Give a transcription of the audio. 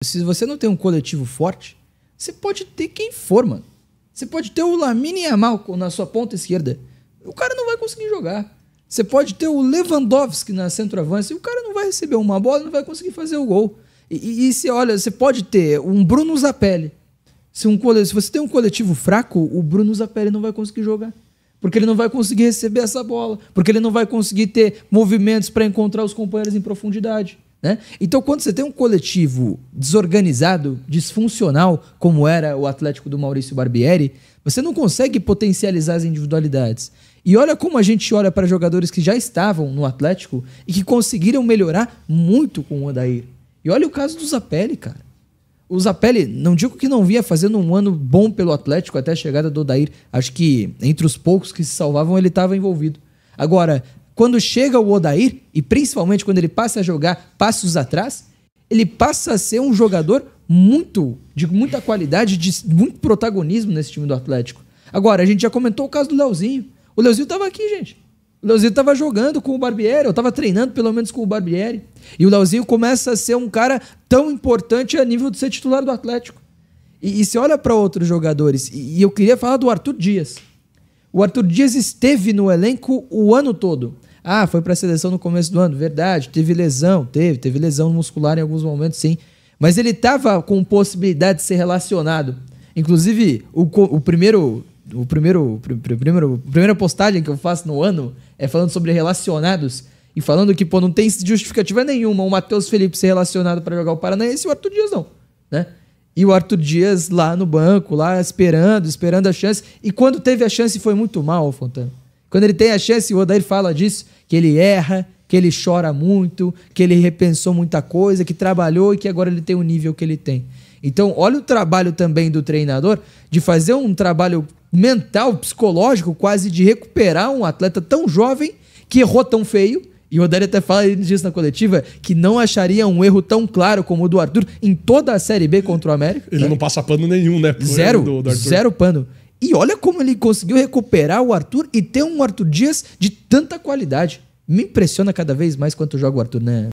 Se você não tem um coletivo forte, você pode ter quem for, mano. Você pode ter o Lamine Yamal na sua ponta esquerda. O cara não vai conseguir jogar. Você pode ter o Lewandowski na centroavância e o cara não vai receber uma bola, não vai conseguir fazer o gol. E se olha, você pode ter um Bruno Zapelli. Se você tem um coletivo fraco, o Bruno Zapelli não vai conseguir jogar. Porque ele não vai conseguir receber essa bola. Porque ele não vai conseguir ter movimentos para encontrar os companheiros em profundidade. Né? Então, quando você tem um coletivo desorganizado, disfuncional, como era o Atlético do Maurício Barbieri, você não consegue potencializar as individualidades. E olha como a gente olha para jogadores que já estavam no Atlético e que conseguiram melhorar muito com o Odair. E olha o caso do Zapelli, cara. O Zapelli, não digo que não vinha fazendo um ano bom pelo Atlético até a chegada do Odair. Acho que entre os poucos que se salvavam ele estava envolvido. Agora, quando chega o Odair, e principalmente quando ele passa a jogar passos atrás, ele passa a ser um jogador de muita qualidade, de muito protagonismo nesse time do Atlético. Agora, a gente já comentou o caso do Leozinho. O Leozinho estava aqui, gente. O Leozinho estava jogando com o Barbieri, eu estava treinando pelo menos com o Barbieri. E o Leozinho começa a ser um cara tão importante a nível de ser titular do Atlético. E se olha para outros jogadores, e eu queria falar do Arthur Dias. O Arthur Dias esteve no elenco o ano todo. Ah, foi para a seleção no começo do ano, verdade, teve lesão, teve lesão muscular em alguns momentos, sim. Mas ele estava com possibilidade de ser relacionado. Inclusive, a primeira postagem que eu faço no ano é falando sobre relacionados e falando que não tem justificativa nenhuma o Matheus Felipe ser relacionado para jogar o Paranaense e o Arthur Dias não, né? E o Arthur Dias lá no banco, lá esperando a chance. E quando teve a chance foi muito mal, Fontana. Quando ele tem a chance, o Odair fala disso, que ele erra, que ele chora muito, que ele repensou muita coisa, que trabalhou e que agora ele tem o nível que ele tem. Então, olha o trabalho também do treinador de fazer um trabalho mental, psicológico, quase de recuperar um atleta tão jovem que errou tão feio. E o Odair até fala disso na coletiva, que não acharia um erro tão claro como o do Arthur em toda a Série B contra o América. Ele não passa pano nenhum, né? Zero pano. E olha como ele conseguiu recuperar o Arthur e ter um Arthur Dias de tanta qualidade. Me impressiona cada vez mais quanto joga o Arthur, né?